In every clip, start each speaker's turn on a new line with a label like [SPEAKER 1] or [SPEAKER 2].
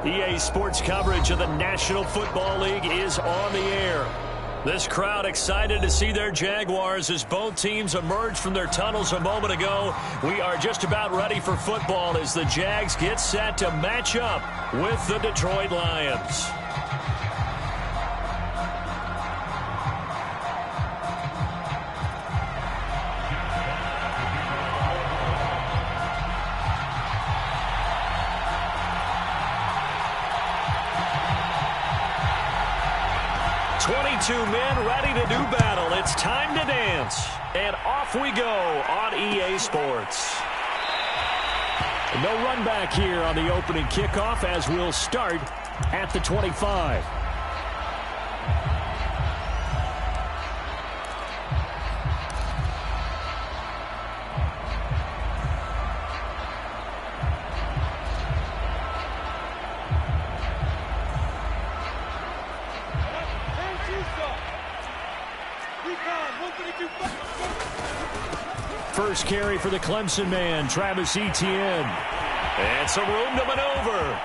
[SPEAKER 1] EA Sports coverage of the National Football League is on the air. This crowd excited to see their Jaguars as both teams emerged from their tunnels a moment ago. We are just about ready for football as the Jags get set to match up with the Detroit Lions. Two men ready to do battle. It's time to dance. And off we go on EA Sports. No run back here on the opening kickoff as we'll start at the 25. First carry for the Clemson man, Travis Etienne. And some room to maneuver.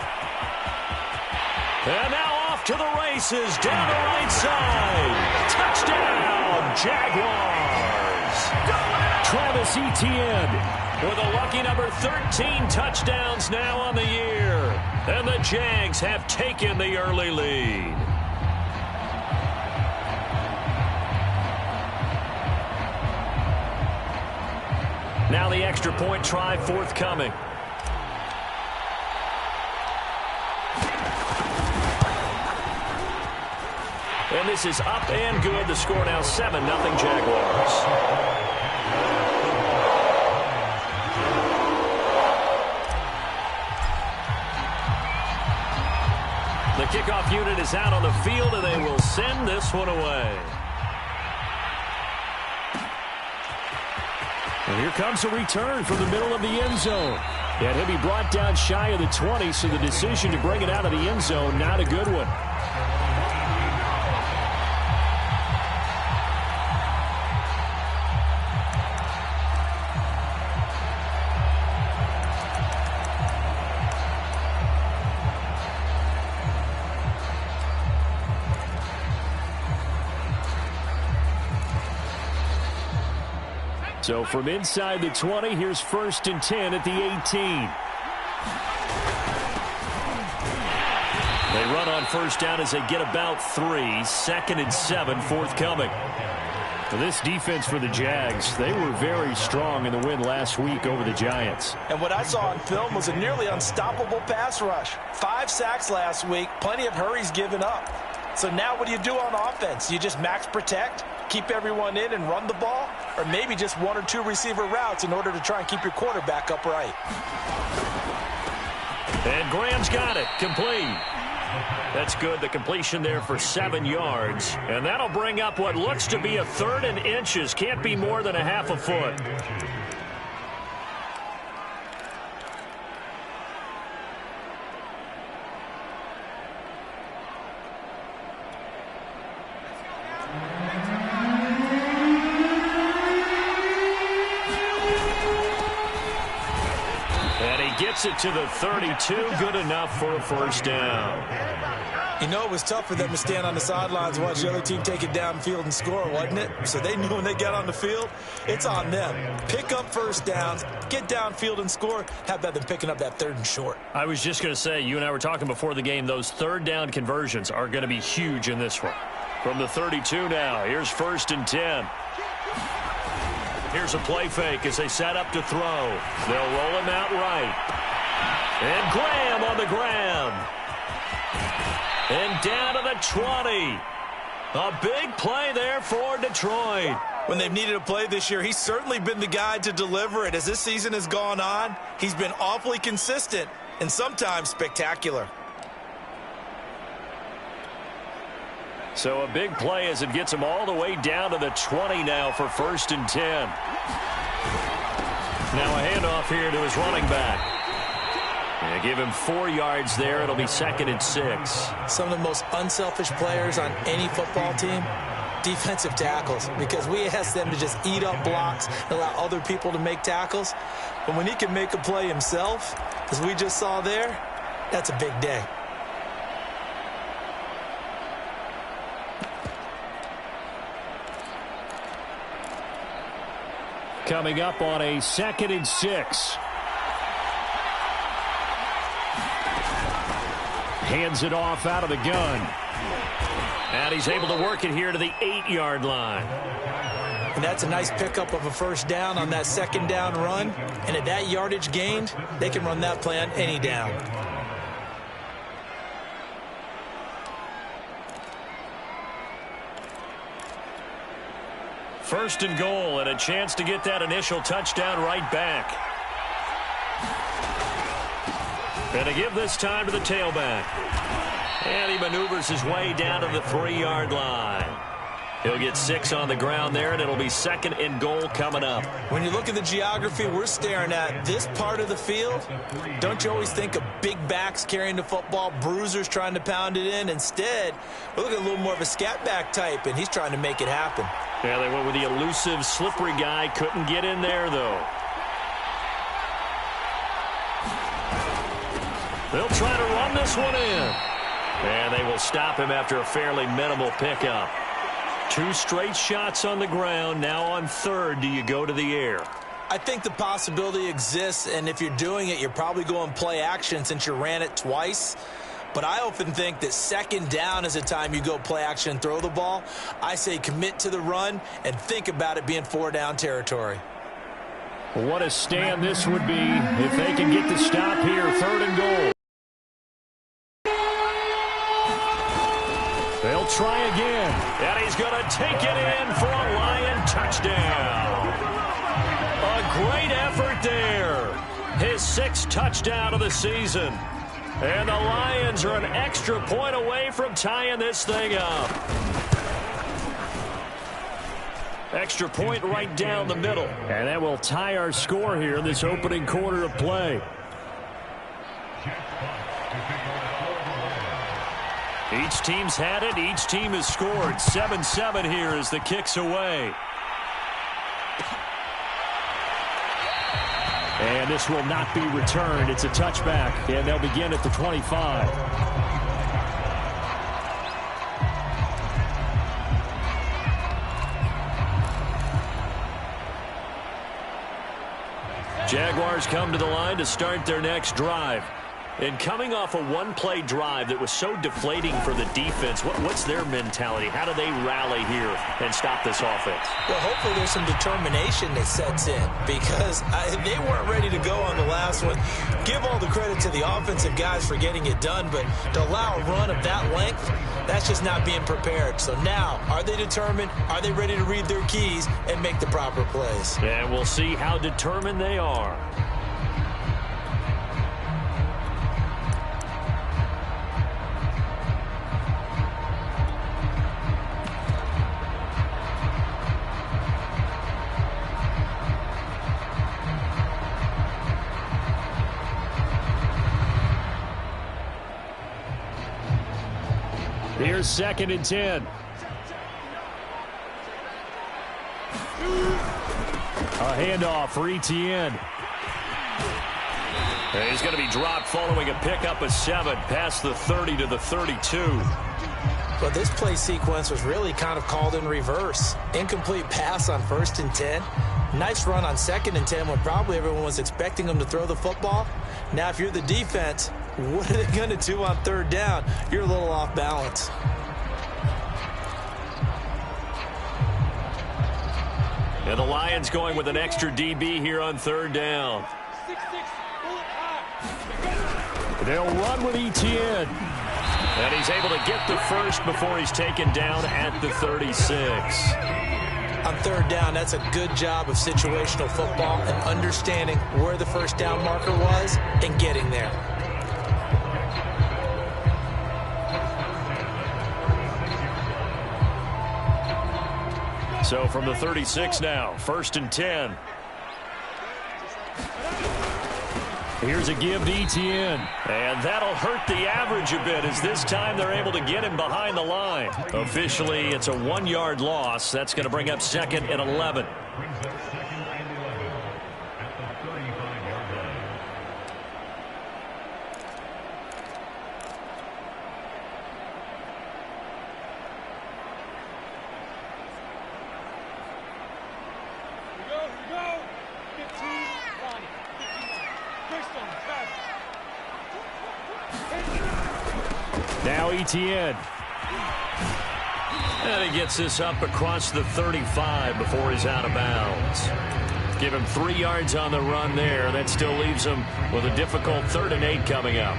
[SPEAKER 1] And now off to the races, down the right side. Touchdown, Jaguars. Travis Etienne with a lucky number 13 touchdowns now on the year. And the Jags have taken the early lead. Now the extra point try forthcoming. And this is up and good. The score now 7-0 Jaguars. The kickoff unit is out on the field, and they will send this one away. And here comes a return from the middle of the end zone. And he'll be brought down shy of the 20, so the decision to bring it out of the end zone, not a good one. So from inside the 20, here's 1st and 10 at the 18. They run on first down as they get about 3. 2nd and 7 forthcoming. For this defense for the Jags, they were very strong in the win last week over the Giants.
[SPEAKER 2] And what I saw on film was a nearly unstoppable pass rush. 5 sacks last week, plenty of hurries given up. So now what do you do on offense? You just max protect, keep everyone in and run the ball, or maybe just 1 or 2 receiver routes in order to try and keep your quarterback upright.
[SPEAKER 1] And Graham's got it, complete. That's good, the completion there for 7 yards. And that'll bring up what looks to be a 3rd and inches. Can't be more than a half a foot. Gets it to the 32, good enough for a 1st down.
[SPEAKER 2] You know, it was tough for them to stand on the sidelines and watch the other team take it downfield and score, wasn't it? So they knew when they got on the field, it's on them. Pick up 1st downs, get downfield and score. How about them picking up that 3rd and short?
[SPEAKER 1] I was just going to say, you and I were talking before the game, those 3rd down conversions are going to be huge in this one. From the 32 now, here's 1st and 10. Here's a play fake as they set up to throw. They'll roll him out right. And Graham on the ground. And down to the 20. A big play there for Detroit.
[SPEAKER 2] When they've needed a play this year, he's certainly been the guy to deliver it. As this season has gone on, he's been awfully consistent and sometimes spectacular.
[SPEAKER 1] So a big play as it gets him all the way down to the 20 now for 1st and 10. Now a handoff here to his running back. And give him 4 yards there. It'll be 2nd and 6.
[SPEAKER 2] Some of the most unselfish players on any football team, defensive tackles, because we ask them to just eat up blocks and allow other people to make tackles. But when he can make a play himself, as we just saw there, that's a big day.
[SPEAKER 1] coming up on a 2nd and 6. Hands it off out of the gun. And he's able to work it here to the 8-yard line.
[SPEAKER 2] And that's a nice pickup of a first down on that 2nd down run. And at that yardage gained, they can run that play on any down.
[SPEAKER 1] First and goal, and a chance to get that initial touchdown right back. And to give this time to the tailback. And he maneuvers his way down to the 3-yard line. He'll get 6 on the ground there, and it'll be 2nd and goal coming up. When you look at the geography we're staring at, this part of the field, don't you always think of big backs carrying the football, bruisers trying to pound it in? Instead, we're looking at a little more of a scat back type, and he's trying to make it happen. Yeah, they went with the elusive, slippery guy. Couldn't get in there, though. They'll try to run this one in. And they will stop him after a fairly minimal pickup. 2 straight shots on the ground. Now on 3rd, do you go to the air? I think the possibility exists, and if you're doing it, you're probably going play action since you ran it twice. But I often think that 2nd down is the time you go play action and throw the ball. I say commit to the run and think about it being 4-down territory. Well, what a stand this would be if they can get the stop here, 3rd and goal. They'll try again, and he's going to take it in for a Lion touchdown. A great effort there. His 6th touchdown of the season. And the Lions are an extra point away from tying this thing up. Extra point right down the middle. And that will tie our score here in this opening quarter of play. Each team's had it. Each team has scored. 7-7 here as the kick's away. And this will not be returned. It's a touchback, and they'll begin at the 25. Jaguars come to the line to start their next drive. And coming off a one-play drive that was so deflating for the defense, what's their mentality? How do they rally here and stop this offense? Well, hopefully there's some determination that sets in because they weren't ready to go on the last one. Give all the credit to the offensive guys for getting it done, but to allow a run of that length, that's just not being prepared. So now, are they determined? Are they ready to read their keys and make the proper plays? And we'll see how determined they are. Here's 2nd and 10. A handoff for Etienne. And he's going to be dropped following a pickup of 7 past the 30 to the 32. Well, this play sequence was really kind of called in reverse. Incomplete pass on 1st and 10. Nice run on 2nd and 10 when probably everyone was expecting them to throw the football. Now, if you're the defense, what are they going to do on 3rd down? You're a little off balance. And the Lions going with an extra DB here on 3rd down. They'll run with Etienne. And he's able to get the first before he's taken down at the 36. On 3rd down, that's a good job of situational football and understanding where the first down marker was and getting there. So from the 36 now, 1st and 10. Here's a give to Etienne. And that'll hurt the average a bit as this time they're able to get him behind the line. Officially, it's a 1-yard loss. That's going to bring up 2nd and 11. Now Etienne. And he gets this up across the 35 before he's out of bounds. Give him 3 yards on the run there. That still leaves him with a difficult 3rd and 8 coming up.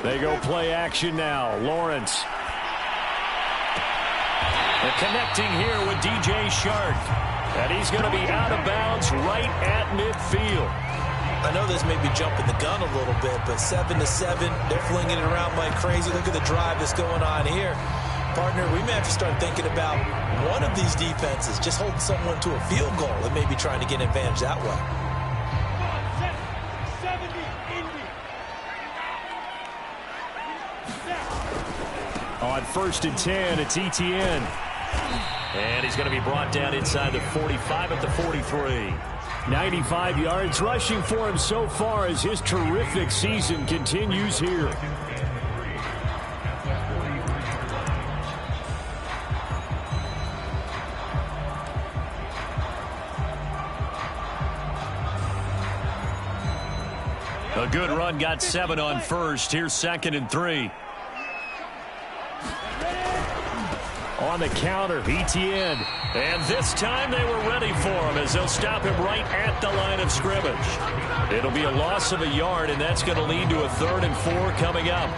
[SPEAKER 1] They go play action now. Lawrence. They're connecting here with DJ Shark. And he's going to be out of bounds right at midfield.
[SPEAKER 2] I know this may be jumping the gun a little bit, but 7-7, they're flinging it around like crazy. Look at the drive that's going on here. Partner, we may have to start thinking about one of these defenses just holding someone to a field goal and maybe trying to get an advantage that way.
[SPEAKER 1] On 1st and 10, it's Etienne. And he's going to be brought down inside the 45 at the 43. 95 yards rushing for him so far as his terrific season continues here. A good run, got 7 on 1st. Here's 2nd and 3. On the counter, Etienne. And this time they were ready for him as they'll stop him right at the line of scrimmage. It'll be a loss of a yard, and that's going to lead to a 3rd and 4 coming up.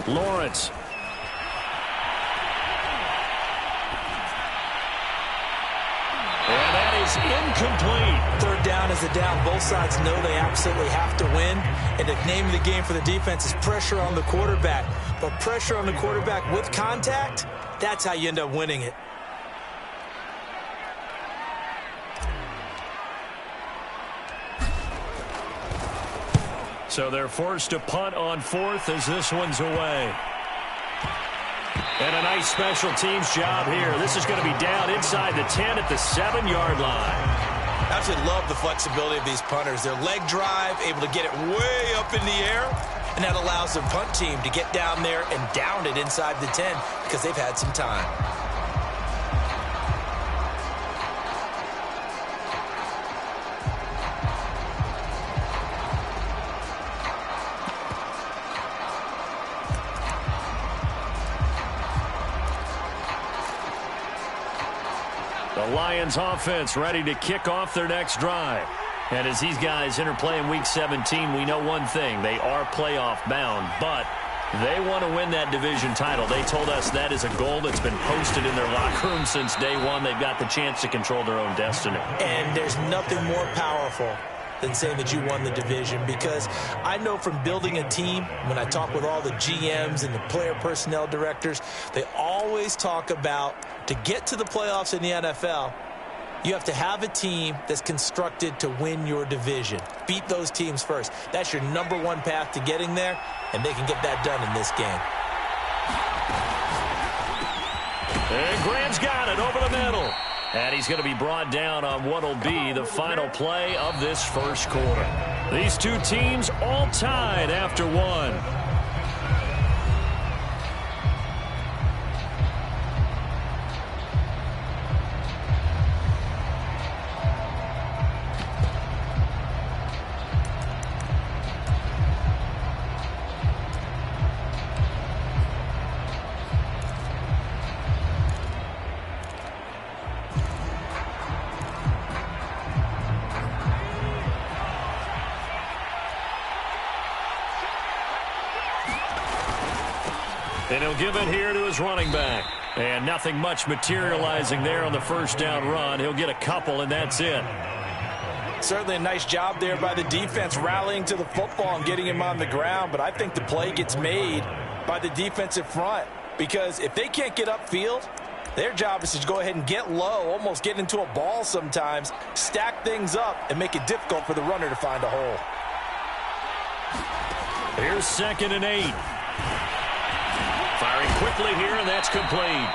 [SPEAKER 1] Lawrence. Incomplete.
[SPEAKER 2] 3rd down is a down. Both sides know they absolutely have to win. And the name of the game for the defense is pressure on the quarterback. But pressure on the quarterback with contact, that's how you end up winning it.
[SPEAKER 1] So they're forced to punt on 4th as this one's away. And a nice special teams job here. This is going to be down inside the 10 at the 7-yard line.
[SPEAKER 2] I absolutely love the flexibility of these punters. Their leg drive, able to get it way up in the air, and that allows the punt team to get down there and down it inside the 10 because they've had some time.
[SPEAKER 1] The Lions offense ready to kick off their next drive. And as these guys interplay in Week 17, we know one thing. They are playoff bound, but they want to win that division title. They told us that is a goal that's been posted in their locker room since day one. They've got the chance to control their own destiny.
[SPEAKER 2] And there's nothing more powerful than saying that you won the division, because I know from building a team, when I talk with all the GMs and the player personnel directors, they always talk about, to get to the playoffs in the NFL, you have to have a team that's constructed to win your division. Beat those teams first. That's your #1 path to getting there, and they can get that done in this game.
[SPEAKER 1] And Graham's got it over the middle. And he's going to be brought down on what will be the final play of this first quarter. These two teams all tied after one. And he'll give it here to his running back. And nothing much materializing there on the first down run. He'll get a couple, and that's it.
[SPEAKER 2] Certainly a nice job there by the defense, rallying to the football and getting him on the ground. But I think the play gets made by the defensive front, because if they can't get upfield, Their job is to go ahead and get low, almost get into a ball sometimes, stack things up, and make it difficult for the runner to find a hole.
[SPEAKER 1] Here's 2nd and 8. Firing quickly here, and that's complete.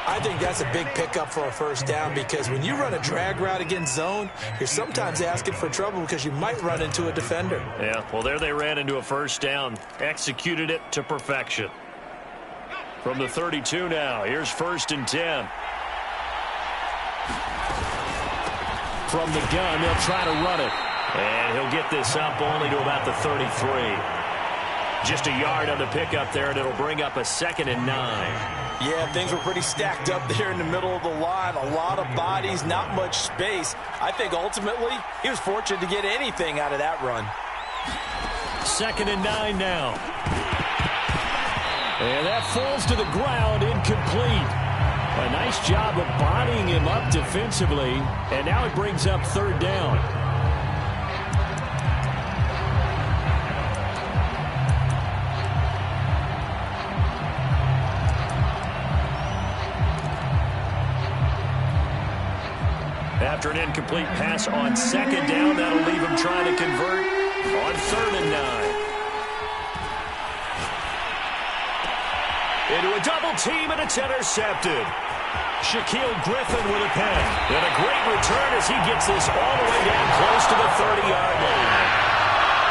[SPEAKER 2] I think that's a big pickup for a first down because when you run a drag route against zone, you're sometimes asking for trouble because you might run into a defender.
[SPEAKER 1] Yeah, well, there they ran into a first down. Executed it to perfection. From the 32 now, here's 1st and 10. From the gun, they'll try to run it. And he'll get this up only to about the 33. Just a yard on the pickup there, and it'll bring up a 2nd and 9.
[SPEAKER 2] Yeah, things were pretty stacked up there in the middle of the line. A lot of bodies, not much space. I think ultimately he was fortunate to get anything out of that run.
[SPEAKER 1] 2nd and 9 now. And that falls to the ground, incomplete. A nice job of bodying him up defensively, and now it brings up 3rd down. After an incomplete pass on 2nd down, that'll leave him trying to convert on 3rd and 9. Into a double team, and it's intercepted. Shaquille Griffin with a pen. And a great return as he gets this all the way down close to the 30-yard line.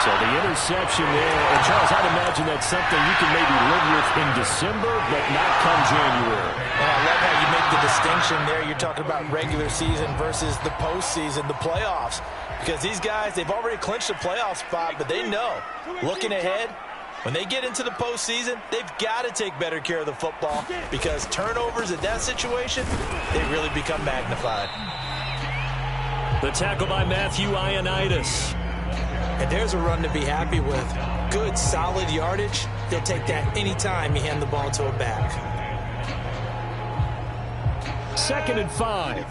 [SPEAKER 1] So the interception there. And Charles, I'd imagine that's something you can maybe live with in December, but not come January.
[SPEAKER 2] And I love how you make the distinction there. You're talking about regular season versus the postseason, the playoffs. Because these guys, they've already clinched a playoff spot, but they know, looking ahead, when they get into the postseason, they've got to take better care of the football because turnovers in that situation, they really become magnified.
[SPEAKER 1] The tackle by Matthew Ioannidis.
[SPEAKER 2] And there's a run to be happy with. Good, solid yardage. They'll take that anytime you hand the ball to a back.
[SPEAKER 1] 2nd and 5.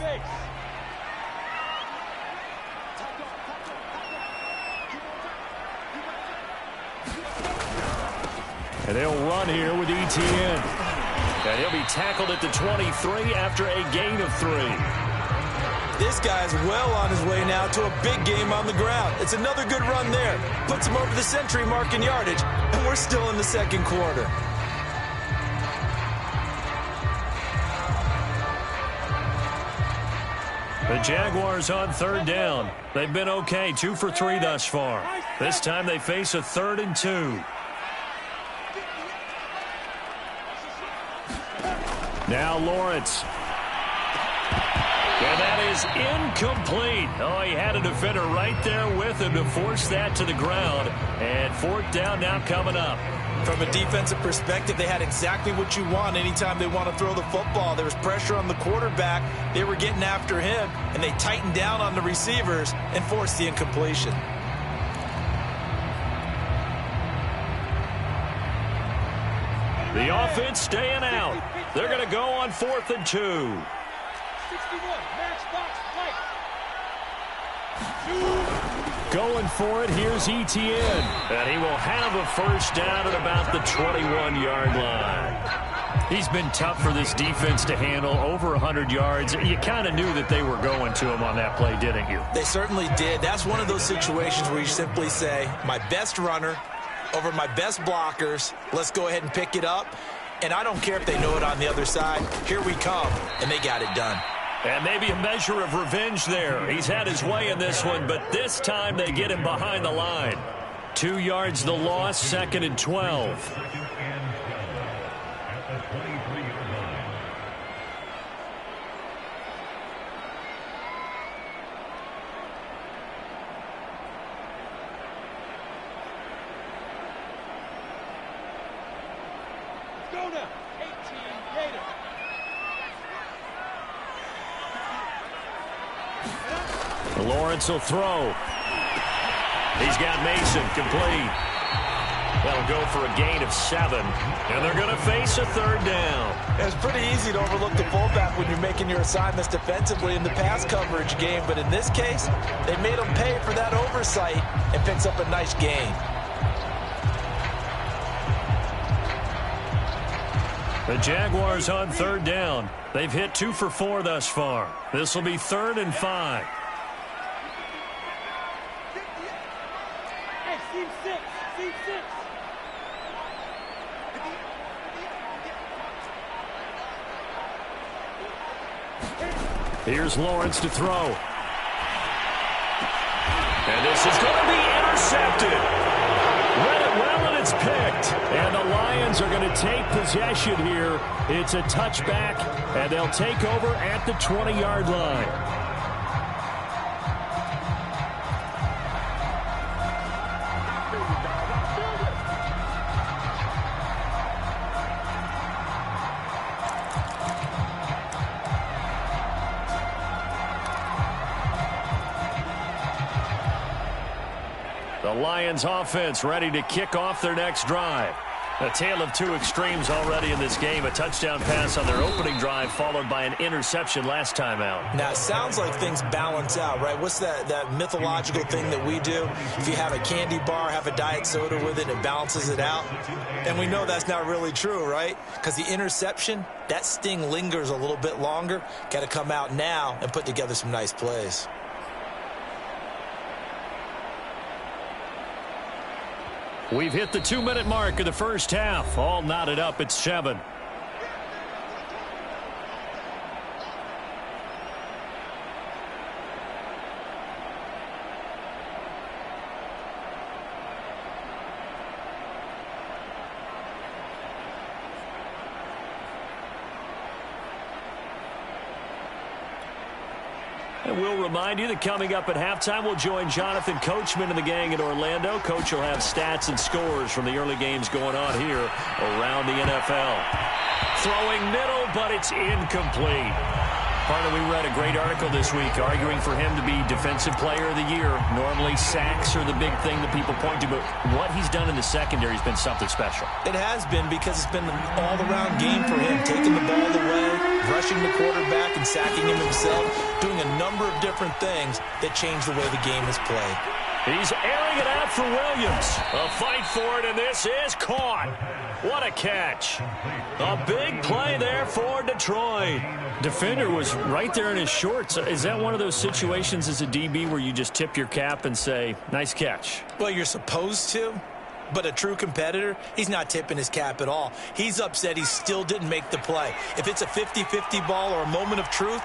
[SPEAKER 1] And they'll run here with ETN. And he'll be tackled at the 23 after a gain of 3.
[SPEAKER 2] This guy's well on his way now to a big game on the ground. It's another good run there. Puts him over the century mark in yardage, and we're still in the 2nd quarter.
[SPEAKER 1] The Jaguars on 3rd down. They've been okay, 2 for 3 thus far. This time they face a 3rd and 2. Now Lawrence. And that is incomplete. Oh, he had a defender right there with him to force that to the ground. And 4th down now coming up.
[SPEAKER 2] From a defensive perspective, they had exactly what you want anytime they want to throw the football. There was pressure on the quarterback. They were getting after him, and they tightened down on the receivers and forced the incompletion.
[SPEAKER 1] The offense staying out. They're going to go on 4th and 2.
[SPEAKER 3] 61, match box,
[SPEAKER 1] Going for it, here's ETN. And he will have a first down at about the 21-yard line. He's been tough for this defense to handle, over 100 yards. You kind of knew that they were going to him on that play, didn't you?
[SPEAKER 2] They certainly did. That's one of those situations where you simply say, my best runner over my best blockers, let's go ahead and pick it up. And I don't care if they know it on the other side. Here we come, and they got it done.
[SPEAKER 1] And maybe a measure of revenge there. He's had his way in this one, but this time they get him behind the line. 2 yards the loss, 2nd and 12.
[SPEAKER 3] Go now. 18, Gator.
[SPEAKER 1] Lawrence will throw. He's got Mason complete. That'll go for a gain of 7. And they're going to face a 3rd down.
[SPEAKER 2] It's pretty easy to overlook the fullback when you're making your assignments defensively in the pass coverage game. But in this case, they made him pay for that oversight and picks up a nice gain.
[SPEAKER 1] The Jaguars on third down. They've hit 2 for 4 thus far. This will be 3rd and 5.
[SPEAKER 3] Hey, seam 6. Seam 6.
[SPEAKER 1] Here's Lawrence to throw. And this is going to be intercepted. Read it well, and it's picked. And the Lions are going to take possession here. It's a touchback, and they'll take over at the 20-yard line. The Lions offense ready to kick off their next drive. A tale of 2 extremes already in this game. A touchdown pass on their opening drive followed by an interception last time out.
[SPEAKER 2] Now, it sounds like things balance out, right? What's that mythological thing that we do? If you have a candy bar, have a diet soda with it, it balances it out. And we know that's not really true, right? Because the interception, that sting lingers a little bit longer. Got to come out now and put together some nice plays.
[SPEAKER 1] We've hit the 2-minute mark of the first half. All knotted up at 7. And we'll remind you that coming up at halftime, we'll join Jonathan Coachman and the gang in Orlando. Coach will have stats and scores from the early games going on here around the NFL. Throwing middle, but it's incomplete. Partner, we read a great article this week arguing for him to be Defensive Player of the Year. Normally, sacks are the big thing that people point to, but what he's done in the secondary has been something special.
[SPEAKER 2] It has been, because it's been an all-around game for him, taking the ball away, rushing the quarterback and sacking him himself, doing a number of different things that change the way the game is played.
[SPEAKER 1] He's airing it out for Williams. A fight for it, and this is caught. What a catch. A big play there for Detroit. Defender was right there in his shorts. Is that one of those situations as a DB where you just tip your cap and say, nice catch?
[SPEAKER 2] Well, you're supposed to, but a true competitor, he's not tipping his cap at all. He's upset he still didn't make the play. If it's a 50-50 ball or a moment of truth,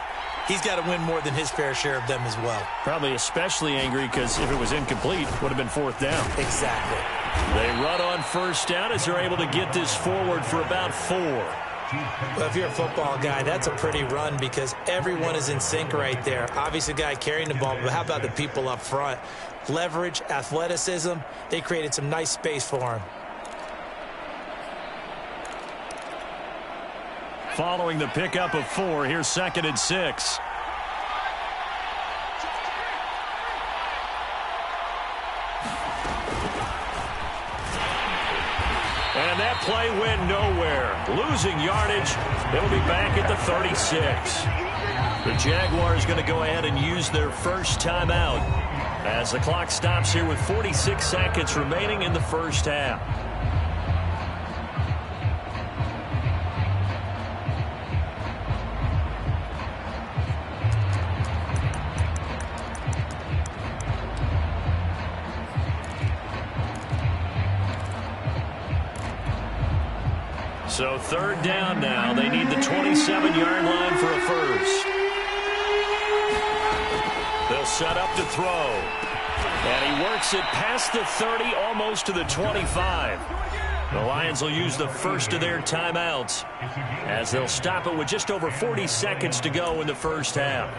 [SPEAKER 2] he's got to win more than his fair share of them as well.
[SPEAKER 1] Probably especially angry because if it was incomplete, it would have been 4th down.
[SPEAKER 2] Exactly.
[SPEAKER 1] They run on 1st down as they're able to get this forward for about 4.
[SPEAKER 2] Well, if you're a football guy, that's a pretty run because everyone is in sync right there. Obviously, the guy carrying the ball, but how about the people up front? Leverage, athleticism, they created some nice space for him.
[SPEAKER 1] Following the pickup of 4, here's 2nd and 6. And that play went nowhere. Losing yardage. It'll be back at the 36. The Jaguars going to go ahead and use their first timeout as the clock stops here with 46 seconds remaining in the first half. So 3rd down now. They need the 27-yard line for a first. They'll set up to throw. And he works it past the 30, almost to the 25. The Lions will use the first of their timeouts as they'll stop it with just over 40 seconds to go in the first half.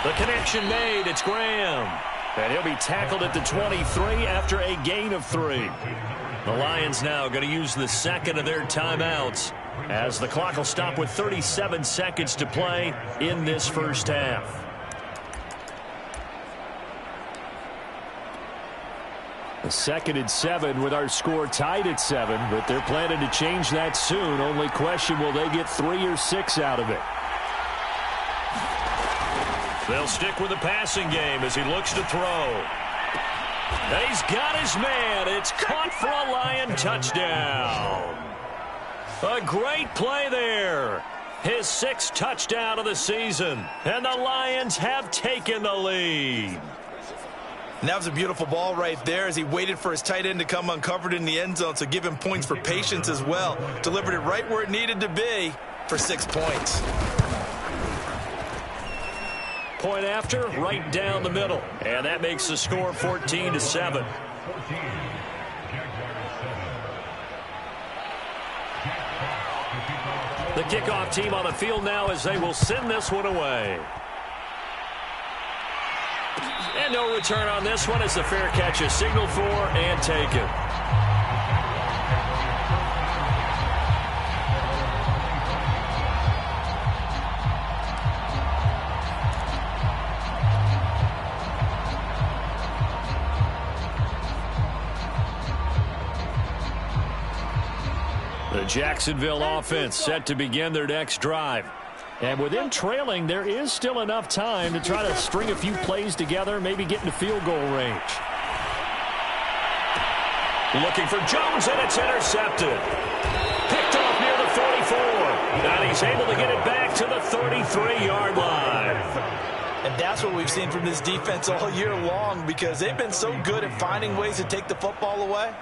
[SPEAKER 1] The connection made. It's Graham. And he'll be tackled at the 23 after a gain of 3. The Lions now going to use the second of their timeouts as the clock will stop with 37 seconds to play in this first half. 2nd and 7 with our score tied at 7, but they're planning to change that soon. Only question, will they get 3 or 6 out of it? They'll stick with the passing game as he looks to throw. He's got his man. It's caught for a Lion touchdown. A great play there. His 6th touchdown of the season. And the Lions have taken the lead.
[SPEAKER 2] And that was a beautiful ball right there as he waited for his tight end to come uncovered in the end zone, so give him points for patience as well. Delivered it right where it needed to be for 6 points.
[SPEAKER 1] Point after, right down the middle. And that makes the score 14-7. The kickoff team on the field now as they will send this one away. And no return on this one as the fair catch is signaled for and taken. The Jacksonville offense set to begin their next drive. And with them trailing, there is still enough time to try to string a few plays together, maybe get into field goal range. Looking for Jones, and it's intercepted. Picked off near the 44. And he's able to get it back to the 33-yard line.
[SPEAKER 2] And that's what we've seen from this defense all year long, because they've been so good at finding ways to take the football away.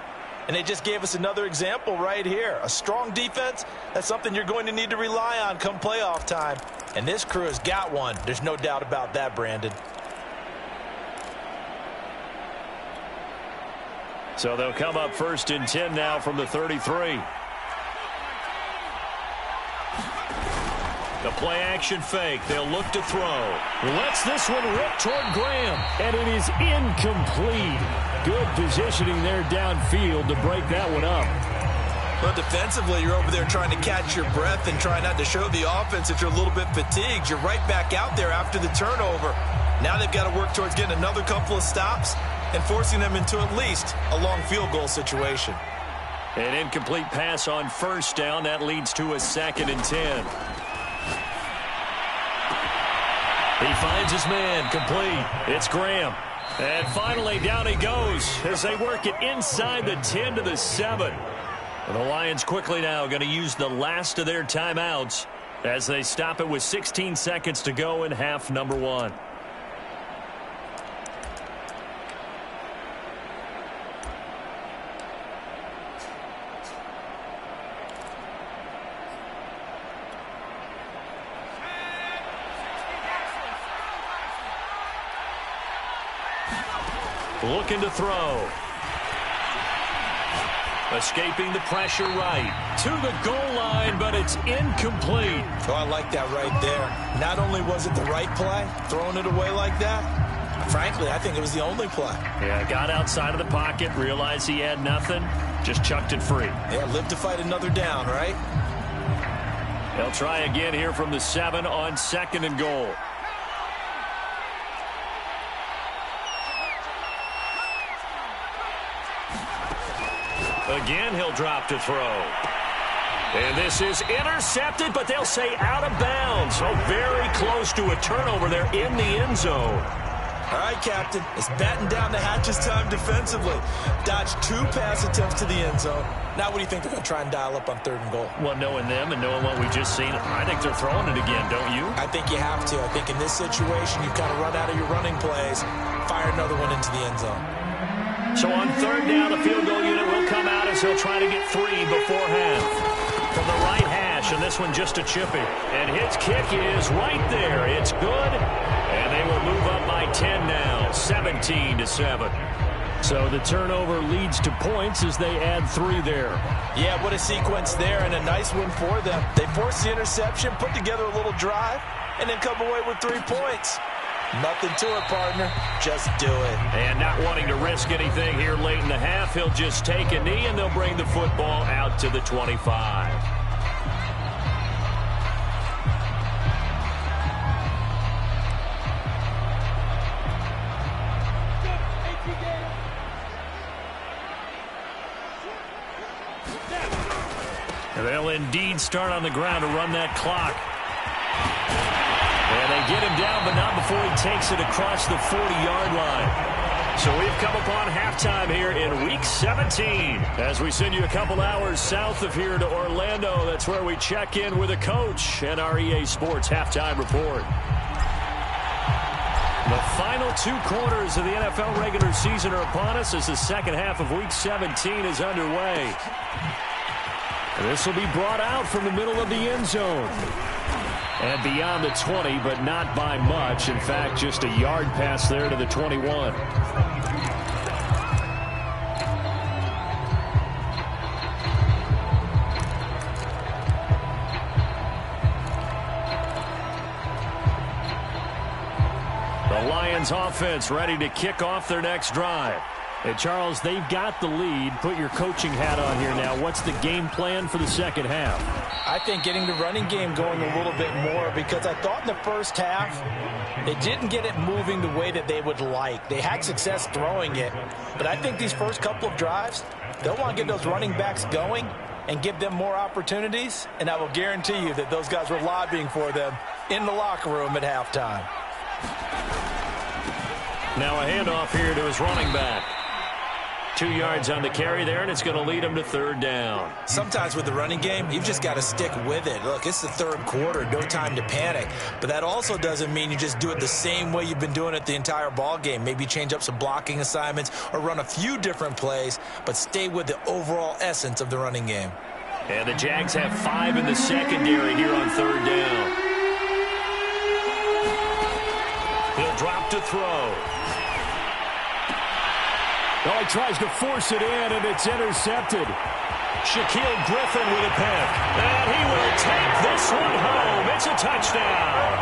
[SPEAKER 2] And they just gave us another example right here. A strong defense, that's something you're going to need to rely on come playoff time. And this crew has got one. There's no doubt about that, Brandon.
[SPEAKER 1] So they'll come up 1st and 10 now from the 33. The play-action fake. They'll look to throw. Lets this one rip toward Graham. And it is incomplete. Good positioning there downfield to break that one up.
[SPEAKER 2] Well, defensively, you're over there trying to catch your breath and try not to show the offense that you're a little bit fatigued. You're right back out there after the turnover. Now they've got to work towards getting another couple of stops and forcing them into at least a long field goal situation.
[SPEAKER 1] An incomplete pass on 1st down. That leads to a 2nd and 10. He finds his man, complete. It's Graham. And finally, down he goes as they work it inside the 10 to the 7. And the Lions quickly now going to use the last of their timeouts as they stop it with 16 seconds to go in half number 1. Looking to throw. Escaping the pressure right. To the goal line, but it's incomplete.
[SPEAKER 2] Oh, I like that right there. Not only was it the right play, throwing it away like that, frankly, I think it was the only play.
[SPEAKER 1] Yeah, got outside of the pocket, realized he had nothing, just chucked it free.
[SPEAKER 2] Yeah, live to fight another down, right?
[SPEAKER 1] They'll try again here from the 7 on 2nd and goal. Again, he'll drop to throw. And this is intercepted, but they'll say out of bounds. So very close to a turnover there in the end zone.
[SPEAKER 2] All right, Captain. It's batten down the hatches time defensively. Dodged 2 pass attempts to the end zone. Now what do you think they're going to try and dial up on 3rd and goal?
[SPEAKER 1] Well, knowing them and knowing what we just seen, I think they're throwing it again, don't you?
[SPEAKER 2] I think you have to. I think in this situation, you kind of run out of your running plays, fire another one into the end zone.
[SPEAKER 1] So on 3rd down, the field goal unit will come out as they'll try to get 3 before half. From the right hash, and this one just a chippy. And his kick is right there. It's good. And they will move up by 10 now, 17-7. So the turnover leads to points as they add 3 there.
[SPEAKER 2] Yeah, what a sequence there, and a nice one for them. They force the interception, put together a little drive, and then come away with 3 points. Nothing to it, partner. Just do it.
[SPEAKER 1] And not wanting to risk anything here late in the half, he'll just take a knee, and they'll bring the football out to the 25. They'll indeed start on the ground to run that clock. And they get him down, but not before he takes it across the 40-yard line. So we've come upon halftime here in Week 17. As we send you a couple hours south of here to Orlando, that's where we check in with a coach and our EA Sports halftime report. The final 2 quarters of the NFL regular season are upon us as the second half of Week 17 is underway. This will be brought out from the middle of the end zone. And beyond the 20, but not by much. In fact, just a yard pass there to the 21. The Lions offense ready to kick off their next drive. Hey, Charles, they've got the lead. Put your coaching hat on here now. What's the game plan for the second half?
[SPEAKER 2] I think getting the running game going a little bit more, because I thought in the first half they didn't get it moving the way that they would like. They had success throwing it, but I think these first couple of drives, they'll want to get those running backs going and give them more opportunities, and I will guarantee you that those guys were lobbying for them in the locker room at halftime.
[SPEAKER 1] Now a handoff here to his running back. 2 yards on the carry there, and it's going to lead him to third down.
[SPEAKER 2] Sometimes with the running game, you've just got to stick with it. Look, it's the third quarter, no time to panic. But that also doesn't mean you just do it the same way you've been doing it the entire ball game. Maybe change up some blocking assignments or run a few different plays, but stay with the overall essence of the running game.
[SPEAKER 1] And the Jags have 5 in the secondary here on third down. He'll drop to throw. Oh, he tries to force it in, and it's intercepted. Shaquille Griffin with a pick. And he will take this one home. It's a touchdown.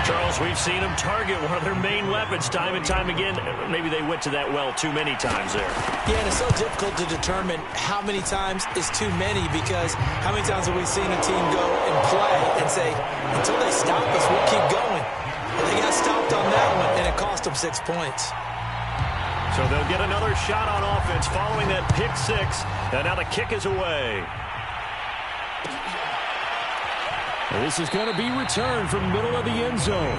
[SPEAKER 1] Charles, we've seen him target one of their main weapons time and time again. Maybe they went to that well too many times there.
[SPEAKER 2] Yeah, and it's so difficult to determine how many times is too many, because how many times have we seen a team go and play and say, until they stop us, we'll keep going. Well, they got stopped on that one, and it cost them 6 points.
[SPEAKER 1] So they'll get another shot on offense following that pick 6. And now the kick is away. And this is going to be returned from middle of the end zone.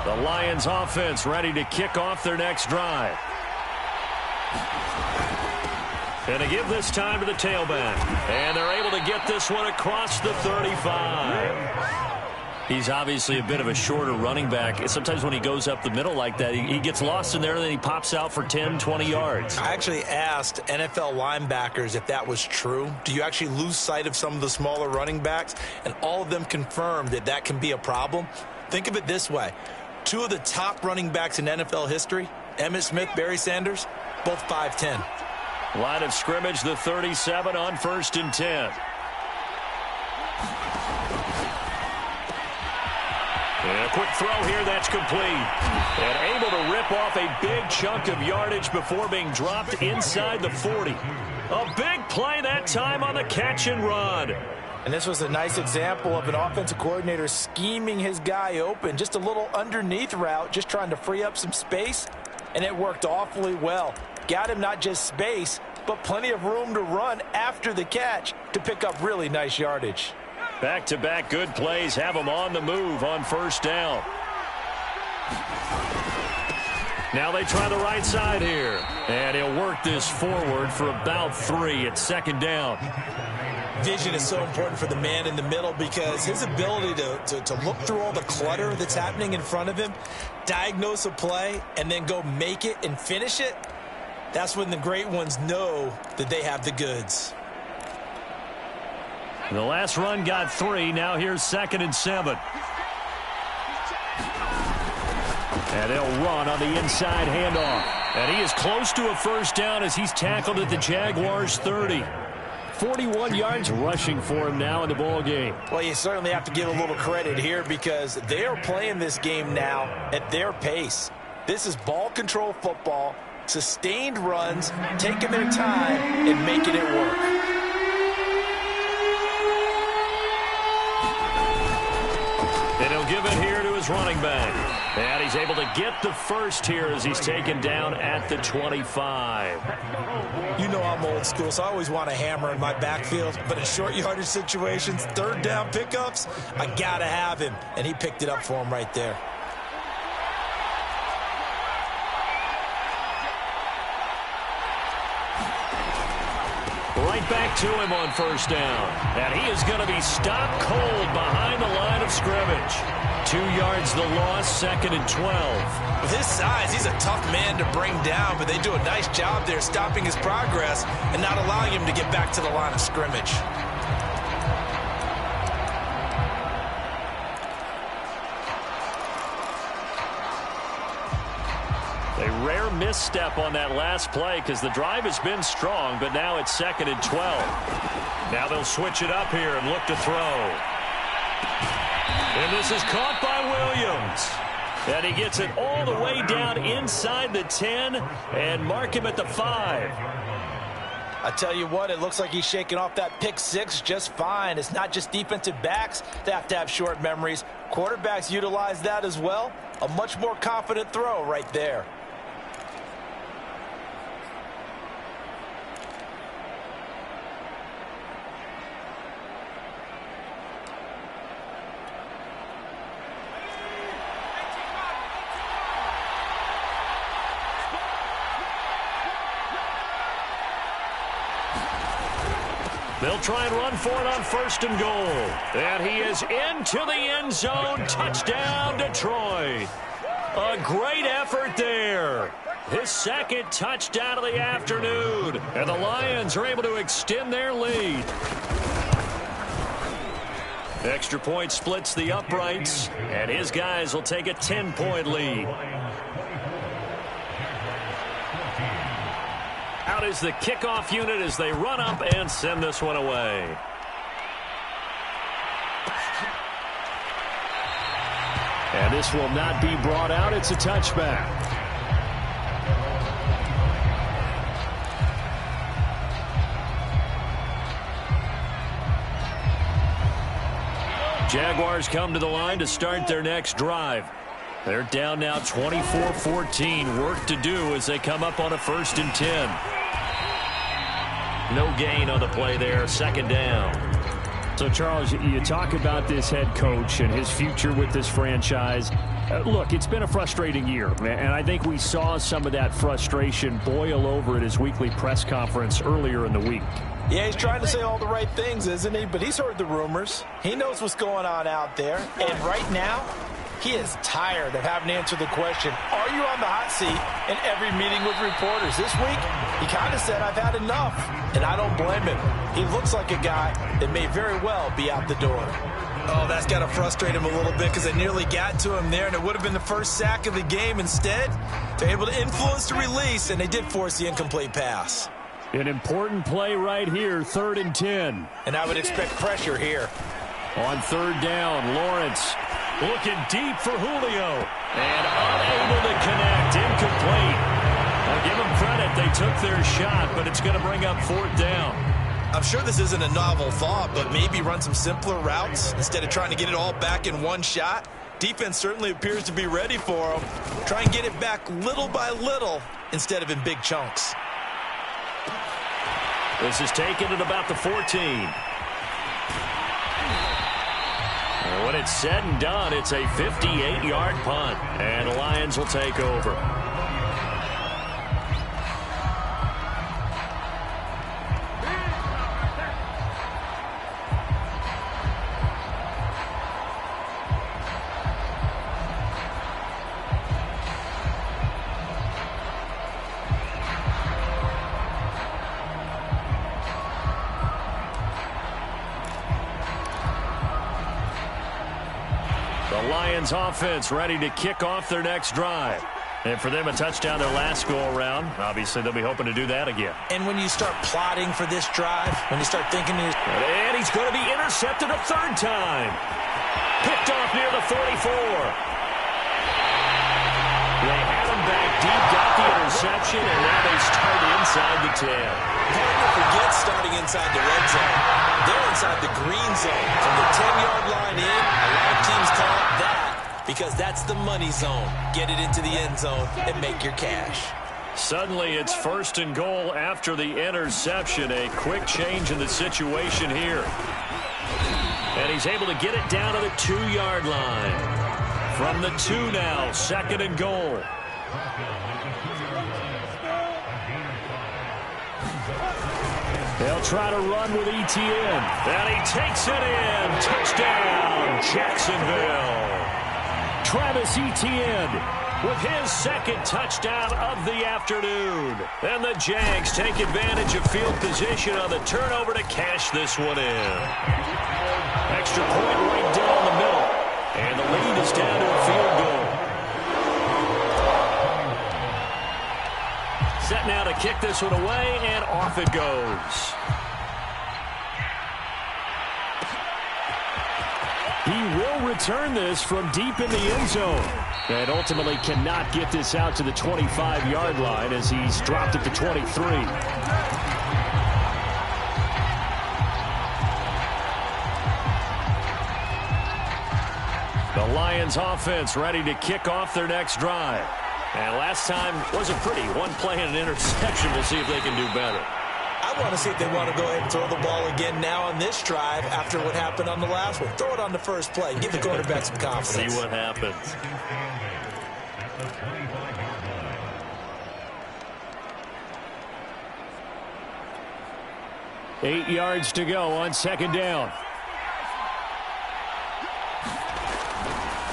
[SPEAKER 1] The Lions offense ready to kick off their next drive. And to give this time to the tailback. And they're able to get this one across the 35. He's obviously a bit of a shorter running back. Sometimes when he goes up the middle like that, he gets lost in there, and then he pops out for 10, 20 yards.
[SPEAKER 2] I actually asked NFL linebackers if that was true. Do you actually lose sight of some of the smaller running backs? And all of them confirmed that that can be a problem. Think of it this way. 2 of the top running backs in NFL history, Emmitt Smith, Barry Sanders, both 5'10".
[SPEAKER 1] Line of scrimmage, the 37 on 1st and 10. And a quick throw here, that's complete. And able to rip off a big chunk of yardage before being dropped inside the 40. A big play that time on the catch and run.
[SPEAKER 2] And this was a nice example of an offensive coordinator scheming his guy open. Just a little underneath route, just trying to free up some space. And it worked awfully well. Got him not just space, but plenty of room to run after the catch to pick up really nice yardage.
[SPEAKER 1] Back-to-back good plays have him on the move on 1st down. Now they try the right side here. And he'll work this forward for about 3 at 2nd down.
[SPEAKER 2] Vision is so important for the man in the middle, because his ability to look through all the clutter that's happening in front of him, diagnose a play, and then go make it and finish it, that's when the great ones know that they have the goods.
[SPEAKER 1] The last run got 3. Now here's 2nd and 7. And they'll run on the inside handoff. And he is close to a 1st down as he's tackled at the Jaguars' 30. 41 yards rushing for him now in the ball game.
[SPEAKER 2] Well, you certainly have to give a little credit here, because they are playing this game now at their pace. This is ball control football. Sustained runs, taking their time, and making it work.
[SPEAKER 1] And he'll give it here to his running back. And he's able to get the first here as he's taken down at the 25.
[SPEAKER 2] You know I'm old school, so I always want a hammer in my backfield. But in short yardage situations, third down pickups, I got to have him. And he picked it up for him right there.
[SPEAKER 1] Right back to him on first down. And he is going to be stopped cold behind the line of scrimmage. 2 yards the loss, 2nd and 12.
[SPEAKER 2] With his size, he's a tough man to bring down, but they do a nice job there stopping his progress and not allowing him to get back to the line of scrimmage.
[SPEAKER 1] A rare misstep on that last play because the drive has been strong, but now it's 2nd and 12. Now they'll switch it up here and look to throw. And this is caught by Williams. And he gets it all the way down inside the 10 and mark him at the 5.
[SPEAKER 2] I tell you what, it looks like he's shaking off that pick six just fine. It's not just defensive backs that have to have short memories. Quarterbacks utilize that as well. A much more confident throw right there.
[SPEAKER 1] They'll try and run for it on 1st and goal. And he is into the end zone. Touchdown, Detroit. A great effort there. His 2nd touchdown of the afternoon. And the Lions are able to extend their lead. Extra point splits the uprights. And his guys will take a 10-point lead. Out is the kickoff unit as they run up and send this one away. And this will not be brought out. It's a touchback. Jaguars come to the line to start their next drive. They're down now 24-14. Work to do as they come up on a 1st and 10. No gain on the play there. 2nd down.
[SPEAKER 4] So, Charles, you talk about this head coach and his future with this franchise. Look, it's been a frustrating year, and I think we saw some of that frustration boil over at his weekly press conference earlier in the week.
[SPEAKER 2] Yeah, he's trying to say all the right things, isn't he? But he's heard the rumors. He knows what's going on out there. And right now, he is tired of having to answer the question, are you on the hot seat in every meeting with reporters? This week, he kind of said, I've had enough, and I don't blame him. He looks like a guy that may very well be out the door. Oh, that's got to frustrate him a little bit because they nearly got to him there, and it would have been the first sack of the game. Instead, they're able to influence the release, and they did force the incomplete pass.
[SPEAKER 4] An important play right here, 3rd and 10.
[SPEAKER 2] And I would expect pressure here.
[SPEAKER 1] On 3rd down, Lawrence looking deep for Julio. And unable to connect, incomplete. I'll give them credit, they took their shot, but it's going to bring up 4th down.
[SPEAKER 2] I'm sure this isn't a novel thought, but maybe run some simpler routes instead of trying to get it all back in one shot. Defense certainly appears to be ready for them. Try and get it back little by little instead of in big chunks.
[SPEAKER 1] This is taken at about the 14. And when it's said and done, it's a 58-yard punt, and the Lions will take over. Lions offense ready to kick off their next drive. And for them, a touchdown their last go-around. Obviously, they'll be hoping to do that again.
[SPEAKER 2] And when you start plotting for this drive, when you start thinking...
[SPEAKER 1] And he's going to be intercepted a 3rd time. Picked off near the 44. They had him back deep, got the interception, and now they start inside the 10.
[SPEAKER 2] Never forget starting inside the red zone. They're inside the green zone. From the 10-yard line in, a lot of teams call it that because that's the money zone. Get it into the end zone and make your cash.
[SPEAKER 1] Suddenly, it's 1st and goal after the interception. A quick change in the situation here. And he's able to get it down to the 2-yard line. From the 2 now, 2nd and goal. They'll try to run with Etienne. And he takes it in. Touchdown, Jacksonville. Travis Etienne with his 2nd touchdown of the afternoon. And the Jags take advantage of field position on the turnover to cash this one in. Extra point right down the middle. And the lead is down to a field goal. Set now to kick this one away, and off it goes. He will return this from deep in the end zone. And ultimately cannot get this out to the 25-yard line as he's dropped it to 23. The Lions offense ready to kick off their next drive. And last time wasn't pretty. One play and an interception. We'll see if they can do better.
[SPEAKER 2] I want to see if they want to go ahead and throw the ball again now on this drive after what happened on the last one. Throw it on the first play. Give the quarterback some confidence.
[SPEAKER 1] See what happens. Eight yards to go on 2nd down.